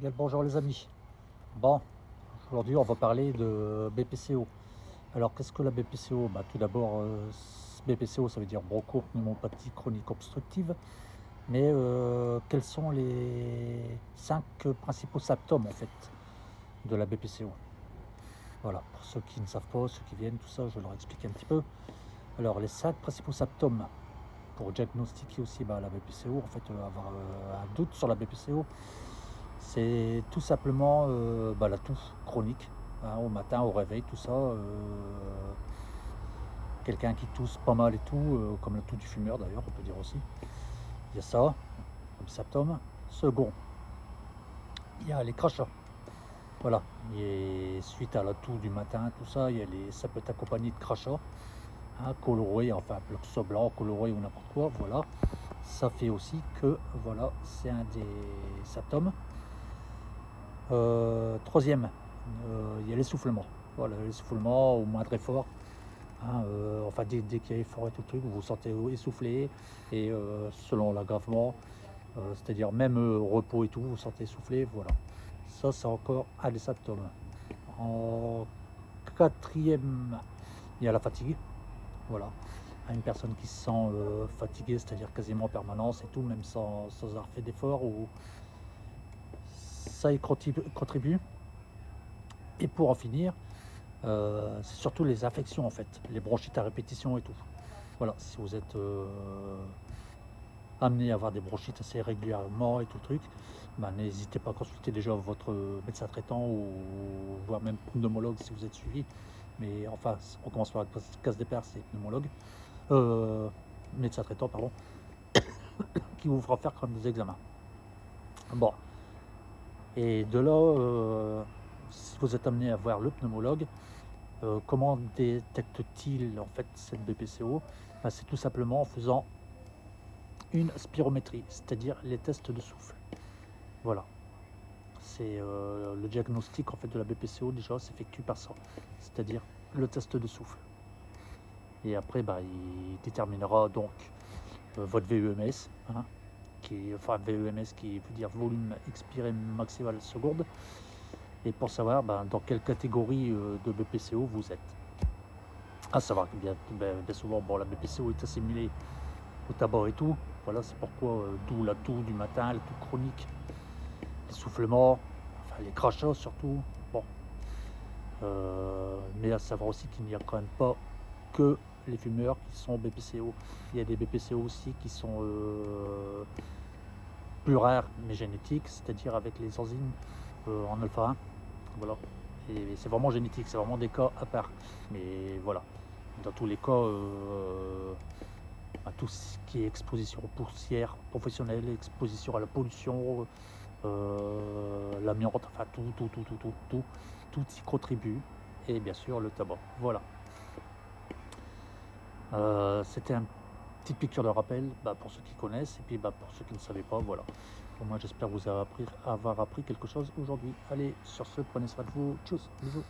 Bien le bonjour les amis. Bon, aujourd'hui on va parler de BPCO. Alors qu'est-ce que la BPCO? Tout d'abord, BPCO ça veut dire bronchopneumopathie chronique obstructive. Mais quels sont les 5 principaux symptômes en fait de la BPCO? Voilà, pour ceux qui ne savent pas, ceux qui viennent, tout ça, je leur explique un petit peu. Alors les 5 principaux symptômes pour diagnostiquer aussi la BPCO, en fait avoir un doute sur la BPCO. C'est tout simplement la toux chronique, hein, au matin, au réveil, tout ça. Quelqu'un qui tousse pas mal et tout, comme la toux du fumeur d'ailleurs, on peut dire aussi. Il y a ça, comme symptôme. Second, il y a les crachats. Voilà, et suite à la toux du matin, tout ça, ça peut être accompagné de crachats, hein, colorés, enfin, que ce soit blanc, coloré ou n'importe quoi, voilà. Ça fait aussi que, voilà, c'est un des symptômes. Troisième, il y a l'essoufflement. Voilà, l'essoufflement au moindre effort. Hein, enfin, dès qu'il y a effort et tout le truc, vous vous sentez essoufflé. Et selon l'aggravement, c'est-à-dire même au repos et tout, vous vous sentez essoufflé. Voilà. Ça, c'est encore un des symptômes. En quatrième, il y a la fatigue. Voilà. Une personne qui se sent fatiguée, c'est-à-dire quasiment en permanence et tout, même sans avoir fait d'effort, ou ça y contribue. Et pour en finir, c'est surtout les infections en fait, les bronchites à répétition et tout. Voilà, si vous êtes amené à avoir des bronchites assez régulièrement et tout le truc, n'hésitez pas à consulter déjà votre médecin traitant ou voire même pneumologue si vous êtes suivi. Mais enfin, on commence par la case départ, c'est pneumologue, médecin traitant, pardon, qui vous fera faire quand même des examens. Bon, et de là, si vous êtes amené à voir le pneumologue, comment détecte-t-il en fait cette BPCO? C'est tout simplement en faisant une spirométrie, c'est-à-dire les tests de souffle. Voilà, c'est le diagnostic en fait de la BPCO déjà s'effectue par ça, c'est-à-dire le test de souffle. Et après, il déterminera donc votre VEMS, hein, VEMS qui veut dire volume expiré maximal seconde, et pour savoir dans quelle catégorie de BPCO vous êtes. À savoir que bien souvent, la BPCO est assimilée au tabac et tout. Voilà, c'est pourquoi, d'où la toux du matin, la toux chronique, l'essoufflement, enfin les crachats surtout. Bon, mais à savoir aussi qu'il n'y a quand même pas que les fumeurs qui sont BPCO. Il y a des BPCO aussi qui sont plus rares mais génétiques, c'est-à-dire avec les enzymes en alpha 1. Voilà. Et c'est vraiment génétique, c'est vraiment des cas à part. Mais voilà, dans tous les cas, tout ce qui est exposition aux poussières professionnelles, exposition à la pollution, l'amiante, enfin tout y contribue. Et bien sûr le tabac. Voilà. C'était une petite piqûre de rappel pour ceux qui connaissent et puis pour ceux qui ne savaient pas. Voilà. Pour moi, j'espère vous avoir appris quelque chose aujourd'hui. Allez, sur ce, prenez soin de vous. Tchuss, bisous.